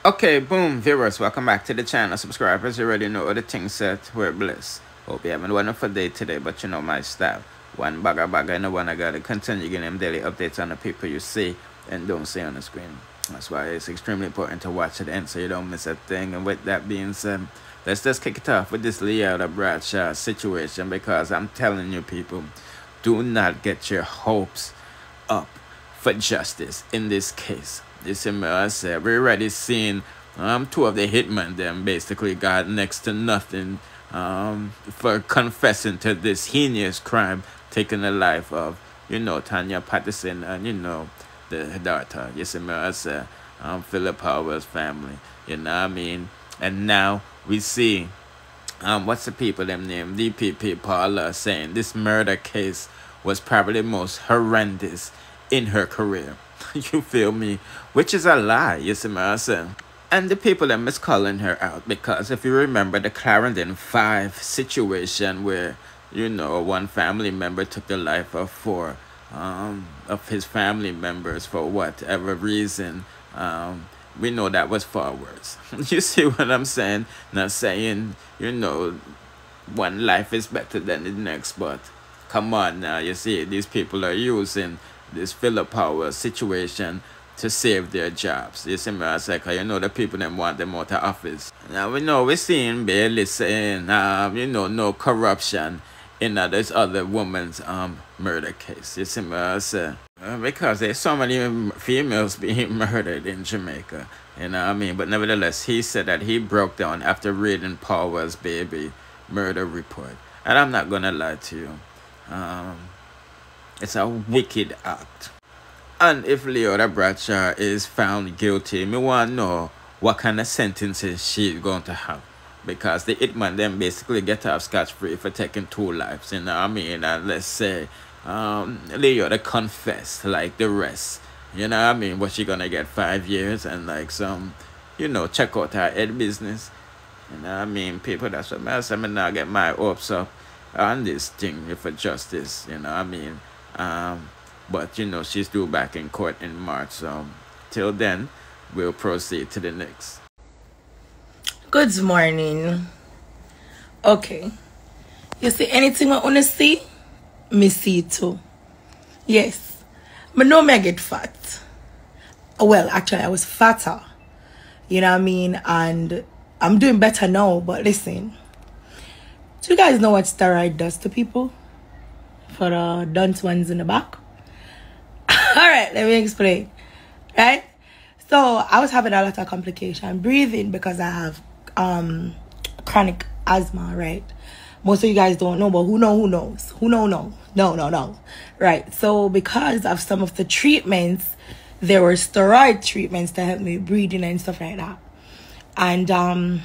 Okay, boom, viewers, welcome back to the channel. Subscribers, you already know the thing set. We're blessed. Hope you having a wonderful day today, but you know my style. One bagger, and the one I gotta continue getting them daily updates on the people you see and don't see on the screen. That's why it's extremely important to watch it end so you don't miss a thing. And with that being said, let's just kick it off with this Leoda Bradshaw situation, because I'm telling you people, do not get your hopes up for justice in this case. You see me, I said, we already seen two of the hitmen them basically got next to nothing for confessing to this heinous crime, taking the life of, you know, Tanya Patterson and, you know, the daughter. You see me, I said, Philip PaulWell's family. You know what I mean? And now we see, what's the people them name? DPP Paula saying this murder case was probably the most horrendous in her career. You feel me? Which is a lie, you see what I'm saying? And the people them is calling her out because if you remember the Clarendon 5 situation where, you know, one family member took the life of four of his family members for whatever reason, we know that was far worse. You see what I'm saying? Not saying, you know, one life is better than the next, but come on now, you see, these people are using this Philip PaulWell situation to save their jobs. You see me, I say, cause you know the people them want them out of office. Now we know we're seeing barely saying, you know, no corruption in this other woman's murder case. You see me, I say, because there's so many females being murdered in Jamaica. You know what I mean? But nevertheless, he said that he broke down after reading PaulWell's baby murder report. And I'm not gonna lie to you. It's a wicked act. And if Leoda Bradshaw is found guilty, me want to know what kind of sentences she's going to have. Because the hitman then basically get off scotch-free for taking 2 lives, you know what I mean? And let's say Leoda confessed like the rest, you know what I mean? What she gonna get 5 years and like some, you know, check out her head business. You know what I mean? People, that's what I say, me now get my hopes up on this thing for justice, you know what I mean? But you know, she's due back in court in March, so till then we'll proceed to the next. Good morning. Okay, you see anything I want to see, me see it too. Yes, but no, me I get fat. Well, actually I was fatter, you know what I mean, and I'm doing better now. But listen, do you guys know what steroid does to people? For the dunce ones in the back. Alright, let me explain. Right? So I was having a lot of complication breathing because I have chronic asthma, right? Most of you guys don't know, but who knows? No. Right. So because of some of the treatments, there were steroid treatments to help me breathing and stuff like that. And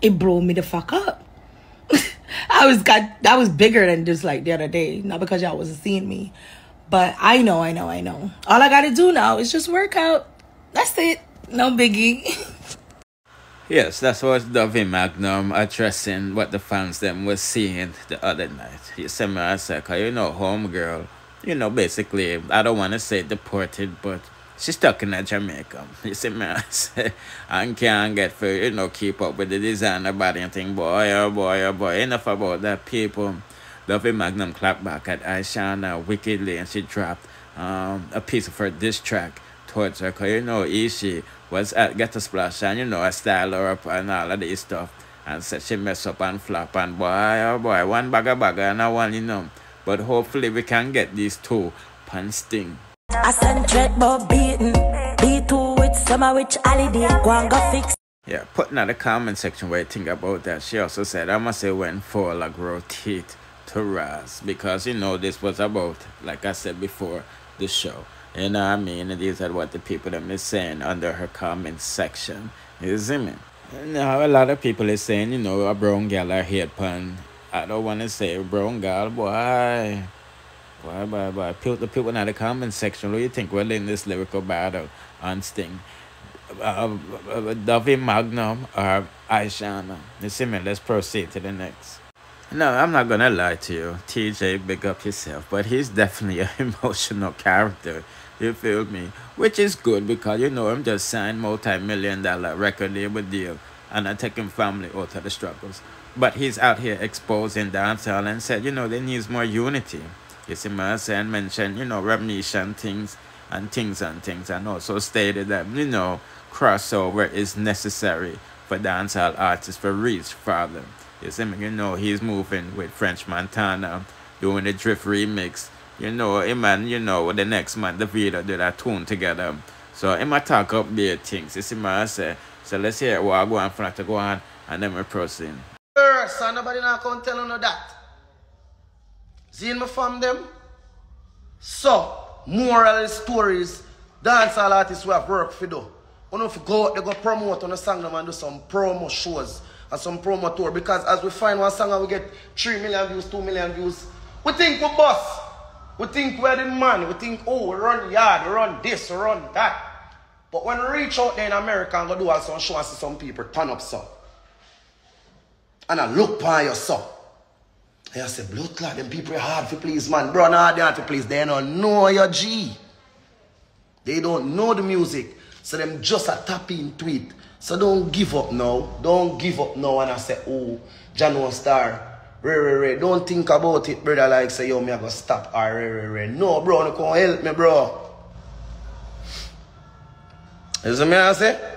it blew me the fuck up. That was bigger than just like the other day. Not because y'all wasn't seeing me. But I know. All I gotta do now is just work out. That's it. No biggie. Yes, that's what Dovey Magnum addressing what the fans them was seeing the other night. You see me, I said, cause you know, homegirl, you know, basically, I don't want to say deported, but she's stuck in Jamaica. You see me, I say, and can't get for, you know, keep up with the designer body and thing. Boy, oh boy. Enough about that, people. Dovey Magnum clapped back at Ishawna wickedly, and she dropped a piece of her diss track towards her. Because, you know, Ishi was at Get a Splash, and, you know, I style her up and all of this stuff. And said she mess up and flop, and boy, oh boy, one bagger and a one, you know. But hopefully we can get these two pan sting. I sent dread but beaten. B2 with summer which holiday go go fix. Yeah, putting in the comment section where you think about that. She also said, I must say when fall I grow teeth to Rass. Because, you know, this was about, like I said before, the show. You know what I mean? And these are what the people them is saying under her comment section. You see me? Now, a lot of people is saying, you know, a brown girl or hate pan. I don't want to say brown girl, boy. Boy. The people in the comment section, what do you think we're in this lyrical battle on Sting? Dovey Magnum or Ishawna? You see me? Let's proceed to the next. No, I'm not gonna lie to you. Teejay, big up yourself. But he's definitely an emotional character. You feel me? Which is good because, you know, I'm just signed multi-million-dollar record label deal and I'm taking family out of the struggles. But he's out here exposing dancehall and said, you know, there needs more unity. You see what I'm saying? Mentioned, you know, Ramnishan things and also stated that, you know, crossover is necessary for dancehall artists for reach farther. You see me? You know, he's moving with French Montana, doing the Drift remix. You know, him and, you know, the next man, the video did a tune together. So, him a talk up their things. You see what I say? So, let's hear what I go on for that to go on, and then we proceed. So, nobody now can tell you that. See me from them? So, moral stories, dancehall artists who have work for do. You know, if you go out, they go promote on a song and do some promo shows and some promo tour. Because as we find one song and we get 3 million views, 2 million views, we think we're boss. We think we're the man. We think, oh, we run the yard, we run this, we run that. But when we reach out there in America and go do all some show and see some people turn up so. And I look by your son. And I say, blood clot, them people are hard to please, man. Bro, nah, they hard to please. They don't know your G. They don't know the music. So them just a tap into it. So don't give up now. Don't give up now. And I say, oh, Jano Star. Ray. Don't think about it, brother, like say, yo, me I go stop. Ray. No, bro, you can't help me, bro. You see me I say?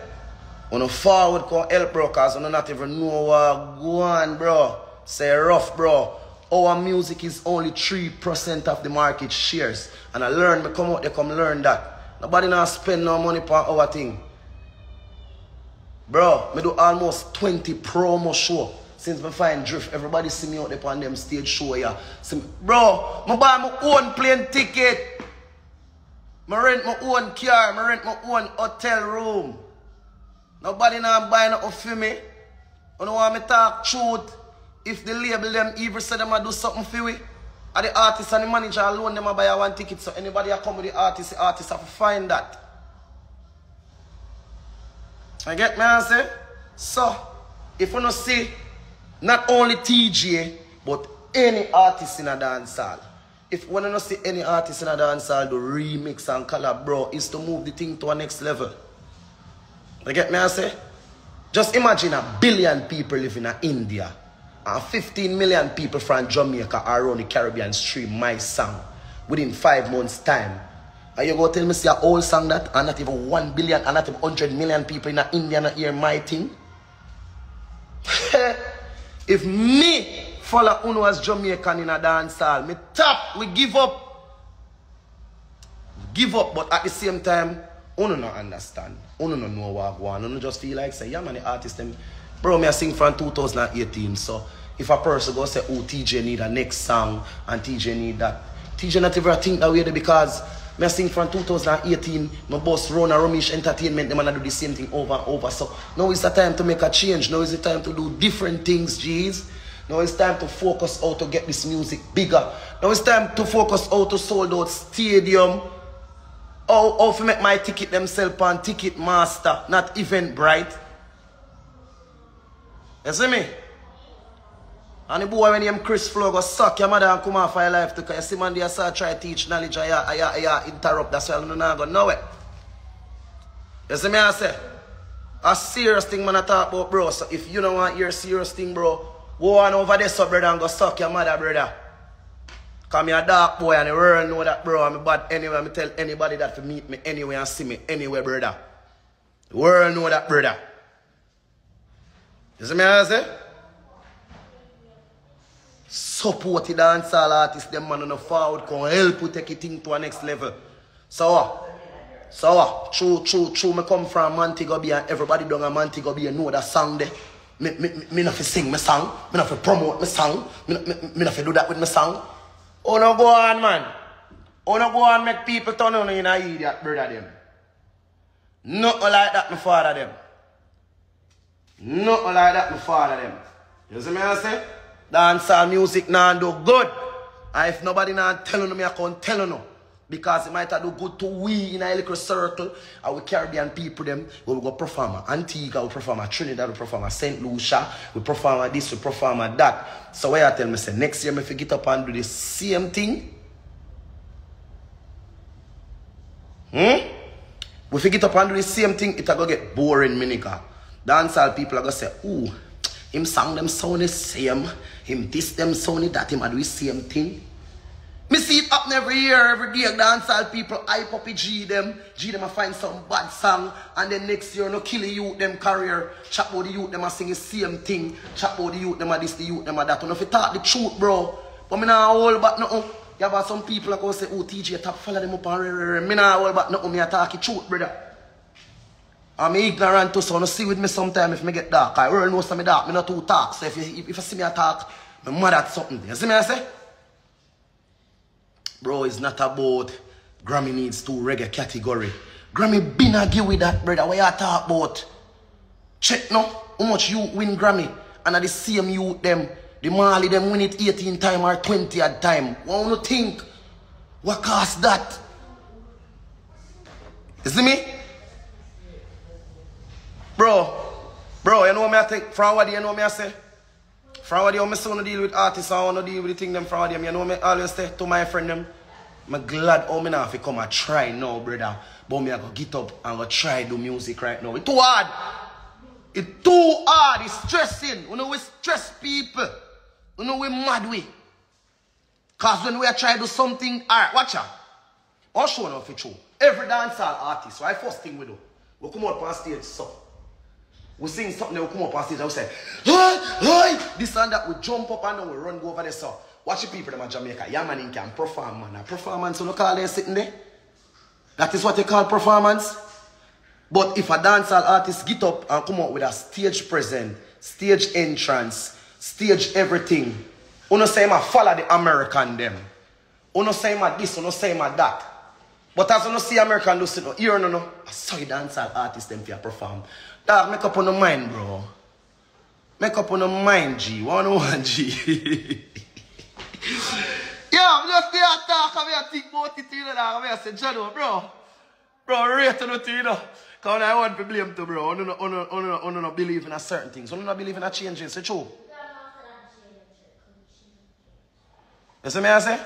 On the forward can't help, bro, because you not even know what go on, bro. Say rough, bro. Our music is only 3% of the market shares. And I learn, me come out, they come learn that. Nobody now spend no money on our thing. Bro, me do almost 20 promo show. Since me find Drift, everybody see me out there on them stage show, yeah. Bro, me buy my own plane ticket. Me rent my own car, me rent my own hotel room. Nobody now buy nothing for me. You know want me talk truth. If the label them even say them a do something for we, and the artist and the manager alone them a buy one ticket. So anybody a come with the artist have to find that. I get me I say? So, if you don't see not only Teejay, but any artist in a dancehall. If you don't see any artist in a dancehall do remix and collab, bro, is to move the thing to a next level. You get me I say? Just imagine 1 billion people living in India. And 15 million people from Jamaica are around the Caribbean stream my song within 5 months' time. And you go tell me, see a old song that, and not even 1 billion, and not even 100 million people in India not hear my thing? If me follow Uno as Jamaican in a dance hall, me tap, we give up. Give up, but at the same time, Uno not understand. Uno not know what I want. Uno just feel like, say, yeah man, the artist them. Bro, me I sing from 2018, so if a person go say, oh, Teejay need a next song, and Teejay need that, Teejay not ever think that way because me I sing from 2018, my boss run a Ramesh Entertainment, them and do the same thing over and over. So now is the time to make a change. Now is the time to do different things, G's. Now it's time to focus how to get this music bigger. Now it's time to focus how to sold out stadium. How to make my ticket themselves on Ticketmaster, not Eventbrite. You see me? And the boy when him Chris Flow go suck your mother and come off your life because you see man they start try to teach knowledge I interrupt. That's why I'm not gonna know it. You see me I say? A serious thing man I talk about, bro. So if you don't want your serious thing, bro, go on over there, so brother, and go suck your mother, brother. Cause me a dark boy and the world know that, bro. I'm bad anyway. I'm tell anybody that to meet me anywhere and see me anywhere, brother. The world know that, brother. You see me I say? Support the dancehall artists, them man on the forward can help you take it thing to a next level. So true, me come from Montego Bay and everybody down in Montego Bay know that song there. Me not fi sing my song, me not fi promote my song, me not fi do that with my song. Oh no go on man. Oh no go on make people turn on in a idiot, brother them. Nothing like that my father them. Nothing like that my father them. You see me I say? Dancehall music now do good. And if nobody now telling me, I can't tell you. Because it might do good to we in a little circle. And we Caribbean people them. We go perform at Antigua, we perform at Trinidad, we perform at St. Lucia, we perform at this, we perform at that. So why I tell me say next year if you get up and do the same thing. If you get up and do the same thing, it'll go get boring, me nigga. Dancehall people are gonna say, ooh, him song them sound the same, him this them sound that, him a do the same thing. Me see it happen every year, every day. Dancehall people hype up G them a find some bad song, and then next year no kill the youth them career. Chat about the youth them a sing the same thing. Chat about the youth them a this, the youth them a that. You know if you talk the truth, bro. But me nah hold back nothing. You have some people that go say, oh Teejay top follow them up and me nah hold back nothing. Me a talk the truth, brother. I'm ignorant too, so no see with me sometime if me get dark. I really know some me dark, me not too talk. So if you see me a talk, me mad at something. You see me I say? Bro, it's not about Grammy needs to reggae category. Grammy been a give with that, brother. What you talk about? Check now how much you win Grammy. And at the same youth them, the Mali them win it 18 times or 20 at time. What you think? What cost that? You see me? Bro, you know what I think? From what you know what I say? From what you want to deal with artists, I want to deal with the thing them from what you know me always say to my friend them. I'm glad how me now if come and try now, brother. But me I go get up and go try do music right now. It's too hard. It's too hard. It's stressing. You know we stress people. You know we mad we. Cause when we are trying to do something, alright, watch out. I'll show you for true. Every dancehall artist, right? First thing we do, we come up on stage so. We sing something, we come up on stage and we say, hey, this and that, we jump up and then we run go over there so. Watch the people in Jamaica, yeah man, can perform, man. A performance, you know call them sitting there? That is what they call performance. But if a dancehall artist get up and come out with a stage present, stage entrance, stage everything, you know say I follow the American them. You know say I this, you know say I that. But as you know see American do sit, here no, I saw the dancehall artist them for perform. Dog, make up on the mind, bro. Make up on the mind, G. 101 G. Yeah, I'm just there talk, I'm think about it, you know, I'm say, Jado, bro, rate on it, you know. Because I want to blame to, bro. I don't believe in a certain things. I don't believe in a changes, it's true. You see me I say?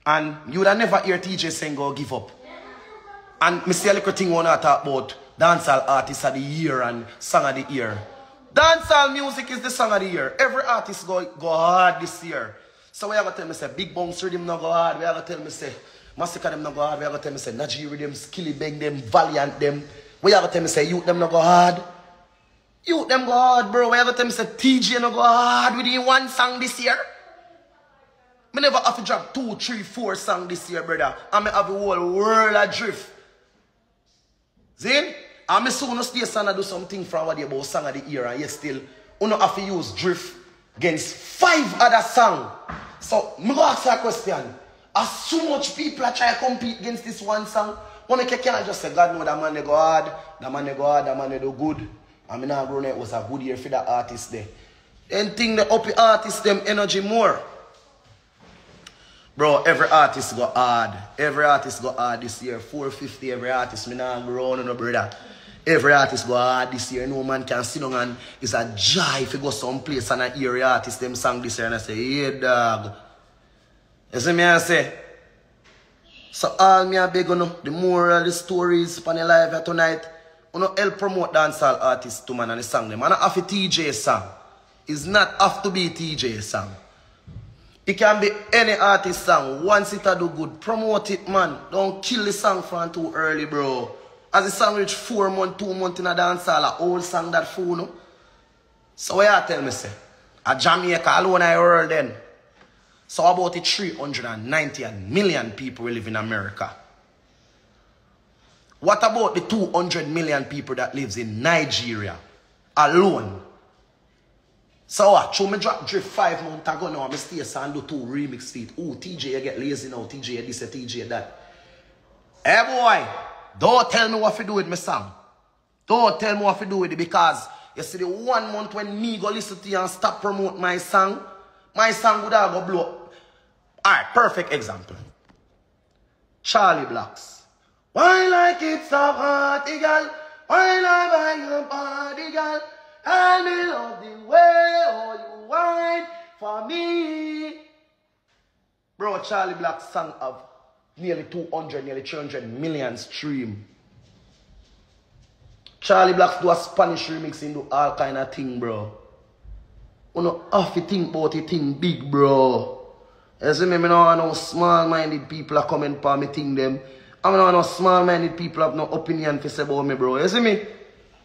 And you would have never hear Teejay saying go give up. And I see a little thing I want to talk about dancehall artists of the year and song of the year. Dancehall music is the song of the year. Every artist go hard this year. So we have to tell me say Big Bounce Rhythm no go hard. We have to tell me say Massacre them no go hard. We have to tell me say Najee Rhythm, Skilly Bang them, Valiant them. We have to tell me say Youth them no go hard. Youth them go hard, bro. We have to tell me say Teejay no go hard within one song this year. Me never have to drop 2, 3, 4 songs this year, brother. And me have the whole world adrift. See? And me soon stay son and do something from what they about song of the year and yet still you don't have to use drift against 5 other songs. So me go ask you a question. As so much people are trying to compete against this one song, when I can't just say God know that man they go hard, that man they go hard, that man they do good. And me now grown it was a good year for the artist there. Then think the up the artist them energy more. Bro, every artist got hard. Every artist got hard this year. 450 every artist. Me now go on no brother. Every artist go hard this year. No man can sit down and it's a joy if you go someplace and I hear the artist them song this year and I say, yeah dog. You see me I say? So all me I beg you know, the moral of the stories upon the live here tonight, you know help promote dancehall artists to man and the song them. And not have a Teejay song. It's not have to be a Teejay song. It can be any artist song. Once it a do good, promote it, man. Don't kill the song from too early, bro. As the song reach 4 months, 2 months in a dancehall, a old song that fool, no? So what you tell me, say? A Jamaica alone I heard then. So about the 390 million people who live in America. What about the 200 million people that lives in Nigeria alone? So what? Show me drop drift 5 months ago now. I stay and do 2 remix feet. Oh, Teejay, you get lazy now. Teejay, this, Teejay, that. Hey, boy. Don't tell me what to do with my song. Don't tell me what to do with it because you see the 1 month when me go listen to you and stop promote my song would have go blow up. Alright, perfect example. Charlie Blacks. Why like it so hard, girl? Why not buy your body, girl? And me love the way all you whine for me. Bro, Charlie Black's song have nearly 200, nearly 300 million stream. Charlie Blacks do a Spanish remix and do all kind of thing, bro. You know, have to think about it, think big, bro. You see me, I don't want no small-minded people are coming for me, think them. I don't want no small-minded people have no opinion to say about me, bro. You see me?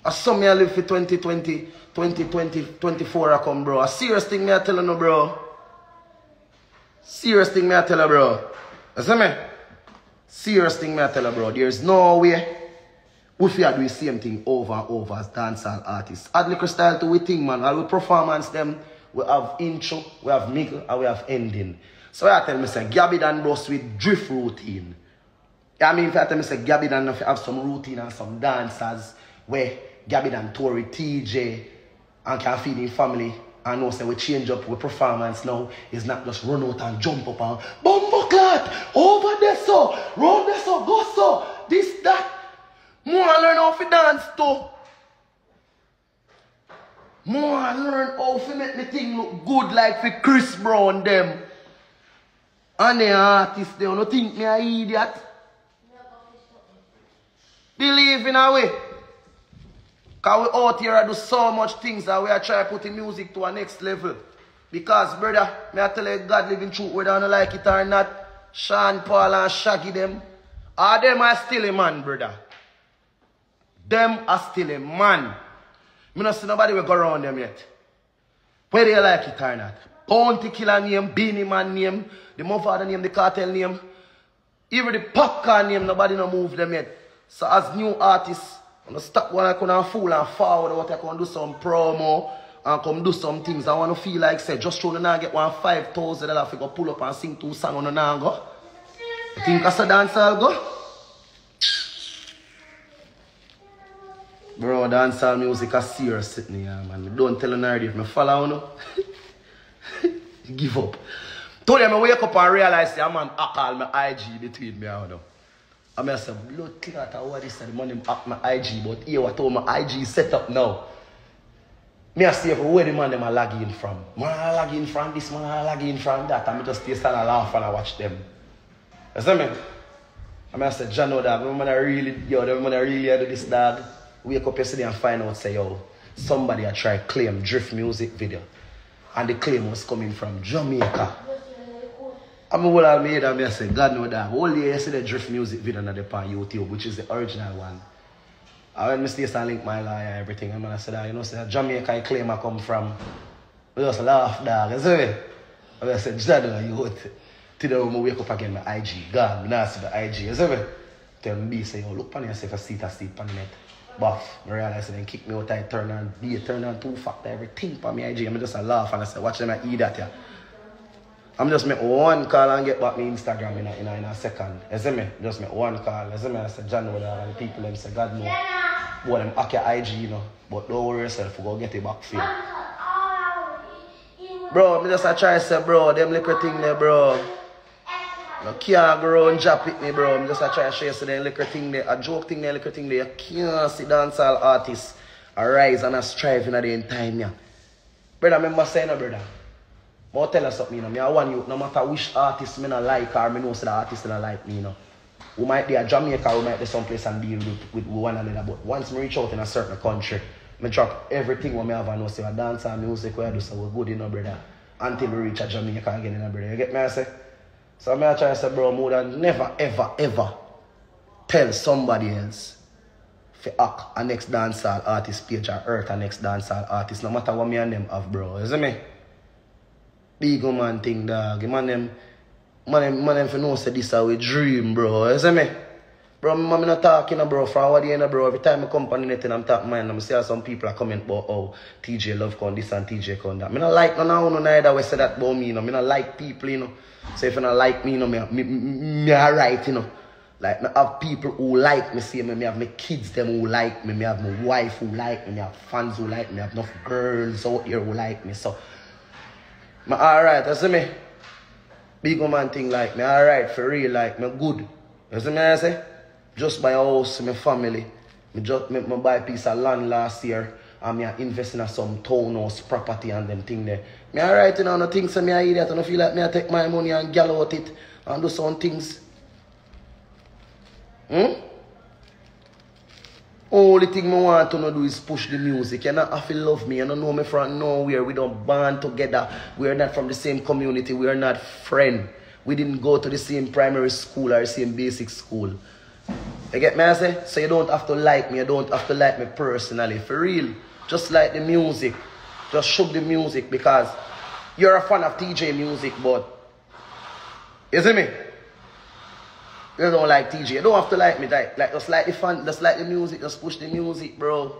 I saw me I live for 2020, 2020, 24 I come, bro. A serious thing me I tell you, no, bro. Serious thing me I tell you, bro. You see me? Serious thing me I tell you, bro. There's no way we feel do the same thing over and over as dancehall artists. Add liquor style to we thing, man. All we performance them, we have intro, we have middle, and we have ending. So I tell me say Gabby Dan bros with drift routine. I mean if I tell me say Gabby Dan have some routine and some dancers where Gabby Dan tour with Teejay and can feed him family and know say we change up with performance now. It's not just run out and jump up and bumbo clot over there so, round there so, go so, this, that. More learn how to dance too. More learn how to make the thing look good like for Chris Brown them. And the artists they don't think me an idiot. Believe in a way. Because we out here do so much things that we are trying to put the music to a next level. Because brother, me I tell you God living truth whether I don't like it or not. Sean Paul and Shaggy them. All them are still a man, brother. Them are still a man. Me not see nobody will go around them yet. Whether you like it or not. Bounty Killer name, Beanie Man name, the Motherfather name, the Cartel name. Even the Popcorn name, nobody no move them yet. So as new artists, I'm going to stop when I can fool and forward what I can do some promo and come do some things. I want to feel like say, just trying to get one $5,000 if I go pull up and sing 2 songs on the nango. You think that's a dance I'll go? Bro, dancehall music is serious sitting here, man. Don't tell nobody if I follow you. Give up. Today I wake up and realize that man call my IG between me and you. I say, blood clot, what is the money hack my IG, but here what all my IG set up now. Me I see where the man them are lagging from. Man are lagging from this, man are lagging from that. And I just stay stand and laugh and I watch them. You see me? I say, John, no dog, them man are really do this dog. Wake up yesterday and find out, say, yo, somebody had tried claim drift music video. And the claim was coming from Jamaica. I'm all I made and I said, God know that. All day yesterday drift music video on the on YouTube, which is the original one. I went to and link my lie and everything. And I said, you know, say Jamaica claim I come from. We just laugh, dog. You see me? I said, Jada, you what? Today when I wake up again, my IG. God, I see the IG. You see me? Tell me, say, yo, look on yourself a seat on the net. Buff, I realized they kick me out and turn on 2-factor, everything for me IG. I'm just a laugh and I say, watch them I eat that, yeah. I'm just make one call and get back my Instagram in a second. You see me? Just make one call. You see me? I say, John, and the people them say, God know what them hack your IG, you know. But don't worry yourself, we'll go get it back for you. Bro, I just try to say, bro, them liquor thing there, bro. You can't go around jump with me, bro. I'm just trying to show you so the liquor thing there, a joke thing there, liquor thing there. You can't see dancehall artists arise and strive in the time, yeah. Brother, remember saying, no, brother. I'll tell you something, you know. I want you, no matter which artist I like or I know the artist don't like me, you know. We might be a Jamaica, we might be someplace and deal with one another. But once I reach out in a certain country, I drop everything what I have and know, say, a dancehall music where I do, so we're good, you know, brother. Until we reach a Jamaica again, you know, brother. You get me, I say? So I'm trying to say, bro, more than never, ever, ever tell somebody else to hack a next dancehall artist page or hurt a next dancehall artist, no matter what me and them have, bro. You see me? Big man thing, dog. Man them for know say this how we dream, bro. You see me? Bro, I'm not talking, bro, from what you know, bro. Every time I come on the net and I'm talking, man, I'm see some people are comment about, oh, Teejay love con this and Teejay con that. I don't like no neither we say that about me, you know. I don't like people, you know. So if you don't like me, you know, me alright, you know. Like, I have people who like me, see me, I have my kids them who like me, I have my wife who like me, I have fans who like me, I have enough girls out here who like me, so I'm alright, you see me? Big man thing like me, alright, for real, like me good. You see me, I say? Just buy a house, my family. Me buy a piece of land last year, and me invest in some townhouse property and them thing there. Me alright, you know, no things so me I idiot, I don't feel like me I take my money and gal out it and do some things. Only thing I want to do is push the music. You not have to love me. You don't know me from nowhere. We don't band together. We are not from the same community. We are not friends. We didn't go to the same primary school or the same basic school. You get me, I say? So you don't have to like me. You don't have to like me personally. For real. Just like the music. Just shove the music because you're a fan of Teejay music, but you see me? You don't like Teejay. You don't have to like me. Like just like the fun, just like the music, just push the music, bro.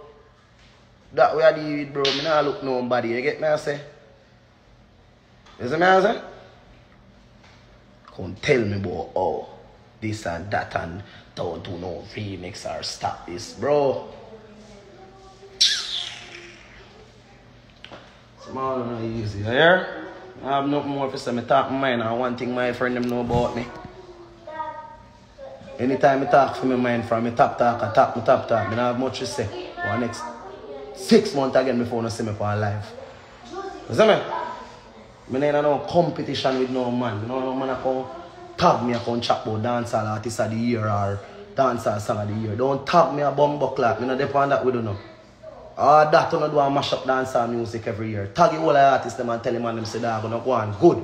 That way I do it, bro. Me not look nobody. You get me, I say? You see me, I say? Come tell me about this and that and don't do no remix or stop this, bro. Small and easy, you hear? I have nothing more to say. I talk my mind and one thing my friend them know about me. Anytime I talk for my mind from me top talk, I don't have much to say. For the next 6 months again before I see me for live. You see me? I ain't no competition with no man. No man can tag me and chat about dancehall artist of the year or dancehall song of the year. Don't tag me a bumbo clock. I don't depend that we don't know. All that you do a mash up dancehall music every year. Tag you all the artists them and tell them and them say that gonna go on good.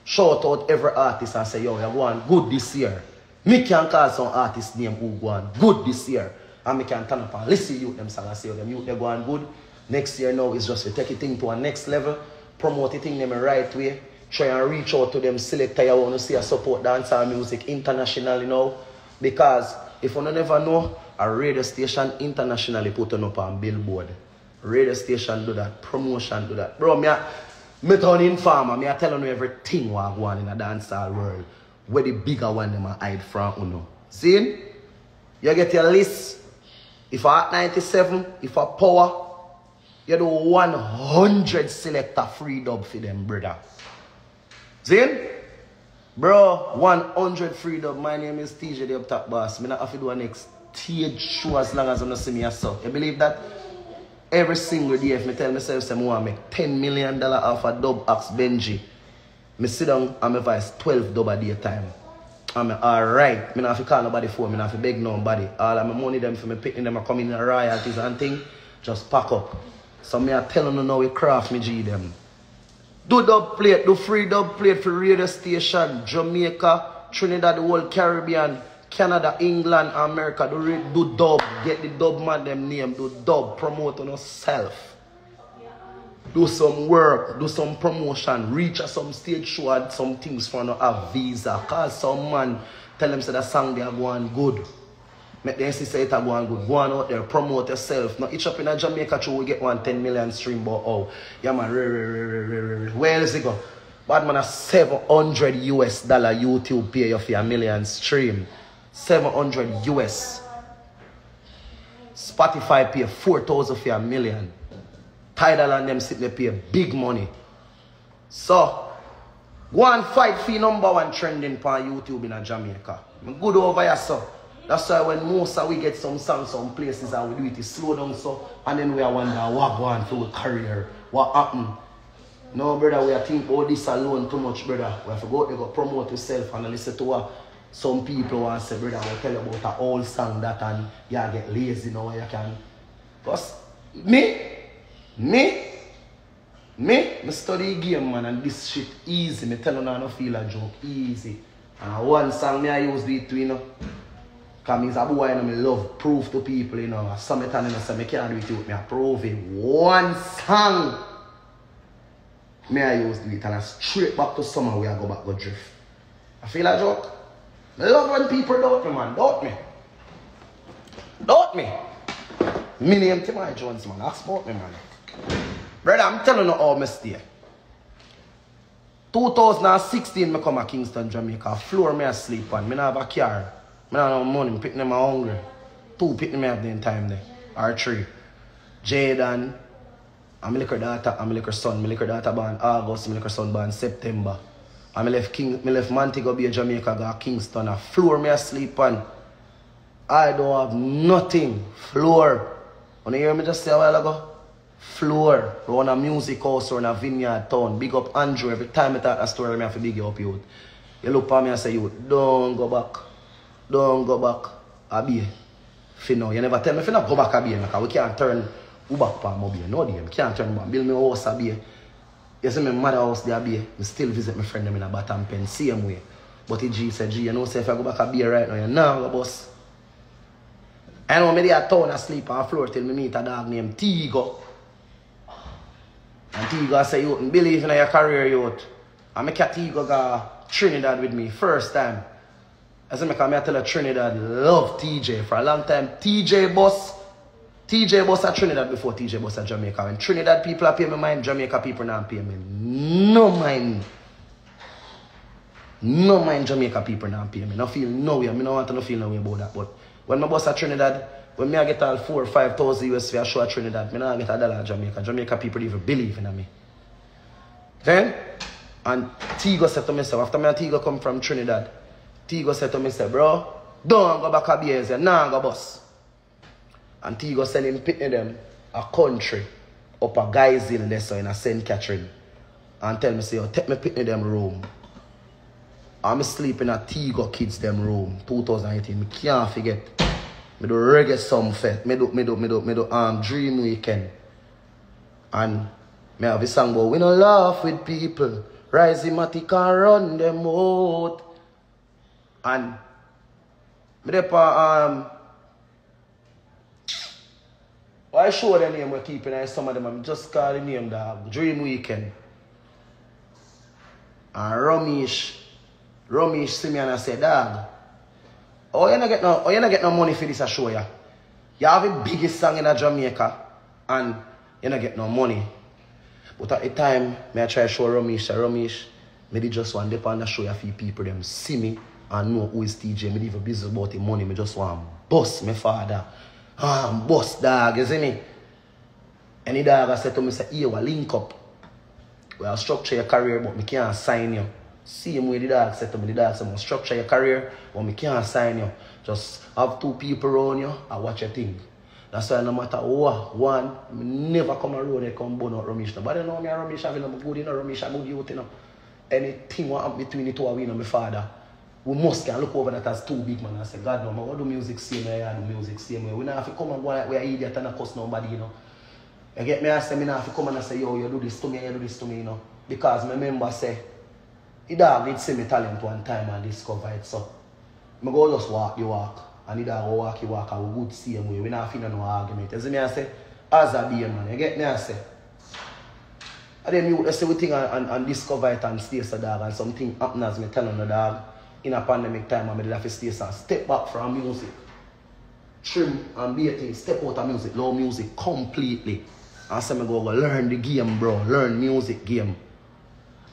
Shout out every artist and say yo, you're going good this year. Me can call some artist name who go on good this year. And me can turn up and listen you them song and say, them youth they go on good. Next year now is just to take it thing to a next level, promote it in them the right way, try and reach out to them selector you want to see a support dancehall music internationally now. Because if you never know, a radio station internationally put on up on billboard. Radio station do that, promotion do that. Bro, me turn informer, me I telling you everything what go on in a dancehall world. Where the bigger one them a hide from uno. See? You get your list. If I at 97, if I power, you do 100 selector free dub for them, brother. See? Bro, 100 free dub. My name is Teejay, the up top boss. Me not have to do a next stage show as long as I don't see me as so. You believe that? Every single day, if me tell myself I want to make $10 million off a dub axe Benji, me sit down and me voice 12 dub a day time. I'm alright. Me not have to call nobody for me, I have to beg nobody. All of my money them for me picking them and coming in royalties and thing, just pack up. So me I tell you now we craft me G them. Do dub plate, do free dub plate for radio station, Jamaica, Trinidad, the whole Caribbean, Canada, England, America. Do dub, get the dub man them name, do dub, promote on yourself. Do some work, do some promotion, reach at some stage show, add some things for no have visa. Call some man, tell them say that song they are going good. Make them say it are going good. Go on out there, promote yourself. Now each up in a Jamaica show we get 10 million stream, but oh, yeah man, where is it go? Bad man a $700 US YouTube pay you for a million stream. 700 US. Spotify pay 4,000 for a million. Tidal and them sit there pay big money. So, go and fight for #1 trending on YouTube in Jamaica. I'm good over here, so. That's why when most of we get some songs, some places and we do it, slow down so. And then we are wonder what going for our career, what happened. No, brother, we are think all this alone too much, brother. We have to go out there, go promote yourself and listen to what some people want to say, brother, we'll tell you about an old song that and you get lazy now you can. Because me study game, man, and this shit easy. Me tell you I don't feel a joke, easy. And one song me I use to it too, you know. Because me is a boy and I love proof to people, you know. Sometimes I say I can't do it with me, I prove it. One song me I use to it and I straight back to summer where I go back go drift. I feel a joke. I love when people doubt me, man. Doubt me. Doubt me. Me name Teejay Jones, man. Ask about me, man. Brother, I'm telling you how I stay. 2016, I come to Kingston, Jamaica. Floor me asleep on. I don't have a car. I don't have money. Picking them hungry. 2 picking me up the time there. Or 3. Jaden. I'm a little daughter. I'm a little son. I'm a little daughter born August. I'm a little son born September. I left Montego Bay, Jamaica, go to Kingston. A floor me asleep on. I don't have nothing. Floor. When you hear me just say a while ago? Floor. Run a music house or in a vineyard town. Big up Andrew. Every time I talk a story, I have to big you up, youth. You look at me and say, youth, don't go back. Don't go back. a beer. Finna, you never tell me finna go back a beer because we can't turn back for my beer. No dear, we can't turn back. Build me house a beer. You see my mother house there beer. I still visit my friend them in a Batam Pen, same way. But the G said, G, you know say if I go back a beer right now, you know go boss. I know me there at town asleep on the floor till me meet a dog named Teejay. And Teejay say, you don't believe in your career, youth. And me cat Teejay go Trinidad with me, first time. As I tell her Trinidad love Teejay. For a long time, Teejay boss at Trinidad before Teejay boss at Jamaica. When Trinidad people are pay me mind, Jamaica people not pay me. No mind. No mind Jamaica people not pay me. No feel no way. I don't want to feel no way about that. But when my boss at Trinidad, when me I get all 4,000 or 5,000 US for a show at Trinidad, me not get $1 at Jamaica. Jamaica people even believe in me. Then, and Teejay said to me, so after me and Teejay come from Trinidad, Teejay said to me, say, bro, don't go back a beers, you nah go bus. And Teejay send him pitting them a country up a guy's hill there so in a St. Catherine. And tell me, say, yo, take me pitting them room. I'm sleeping at Teejay kids them room, 2018. Me can't forget. Me do reggae song fest. Me do dream weekend. And me have a song about we no laugh with people. Rhizomatic and run them out. And me dey I show the name we're keeping and some of them I'm just call the name dog. Dream Weekend. And Ramesh see me and I say, dog, oh you not get no money for this I show ya. You have the biggest song in Jamaica and you not get no money. But at the time, I try to show Ramesh, me did just want to show you a few people them see me and know who is Teejay. Me even busy about the money, me just want to bust my father. Bust dog, you see me? Any dog I said to me, say, here we link up. We'll structure your career, but me can't sign you. Same way the dog said to me, the dog said, we'll structure your career, but me can't sign you. Just have 2 people around you and watch your thing. That's why no matter what, one, me never come a road and come burn out Ramesh. But I know me and Ramesh have no good, you know, Ramesh have good youth, you know. Anything what happen between the two of we and my father, we must can look over that as 2 big man and say, God no, man, what do music same way, I do music same way. We don't have to come and go like we're idiot and not cuss nobody, you know. You get me, I say, me not have to come and say, yo, you do this to me, you do this to me, you know. Because my member say, the dog did see me talent one time and discover it, so I go just walk the walk. And the dog go walk the walk, and we good same way. We not feel no argument. You see me, I say, as a beer man, you get me, I say. And then you say we think and discover it and stay so dog and something happen as me tell on the dog in a pandemic time and me have to stay so step back from music. Trim and be a thing, step out of music, low music completely. And say me go learn the game, bro. Learn music game.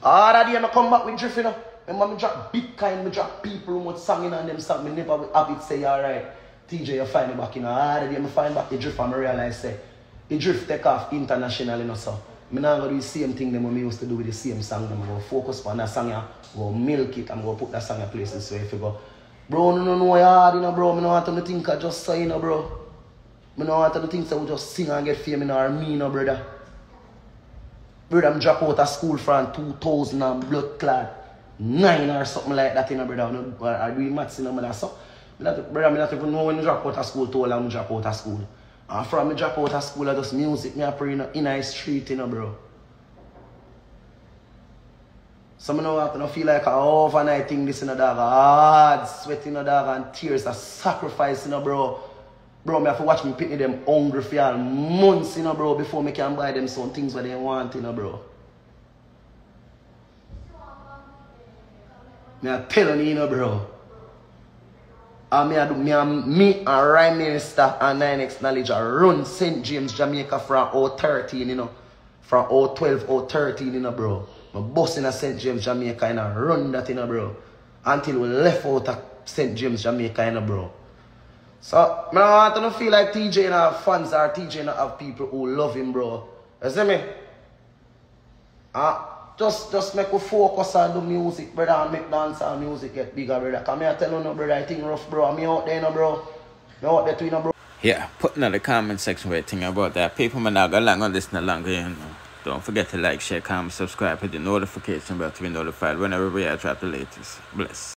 All that day I come back with drift, you know. Remember me drop big kind, me drop people who singing and them song, me never have it say, alright, Teejay, you find me back, you know. All that day I find back the drift and I realize say, the drift take off internationally, you know, so. I'm not going to do the same thing that we used to do with the same song. I'm going to focus on that song, I'm going to milk it, I'm going to put that song in places. So if you go, bro, no, hard, you know, bro, I don't want to think I just say, you know, bro. I don't want to think so we just sing and get fame, you know, or me, you know, brother. Brother, I'm drop out of school from 2000 and blood clot 9 or something like that, you know, brother. I do maths, you know, brother. So, brother, I don't even know when you drop out of school, too long I drop out of school. And from me drop out of school, I just music, me I pray in the street, you know, bro. Some of them feel like an overnight thing, this, you know, dog, hard sweat, you know, dog, and tears, a sacrifice, you know, bro. Bro, me have to watch me pitney them hungry for months, you know, bro, before me can buy them some things what they want, you know, bro. Me I telling you, you know, bro. And me and Rhyme Minister and 9X Knowledge I run St. James, Jamaica from 013, you know. From 012, 013, you know, bro. My boss in St. James, Jamaica, and I run that, you know, bro. Until we left out of St. James, Jamaica, you know, bro. So, I don't want to feel like Teejay and have fans or Teejay and have people who love him, bro. You see me? Just make we focus on the music, brother, and make dance and music get bigger, brother. Come here, tell you, no, brother, I think rough, bro. I'm out there, no, bro. I'm out there too, you know, bro. Yeah, put in the comment section what you think about that. People may not go long on this no longer, you know. Don't forget to like, share, comment, subscribe, hit the notification bell to be notified whenever we drop the latest. Bless.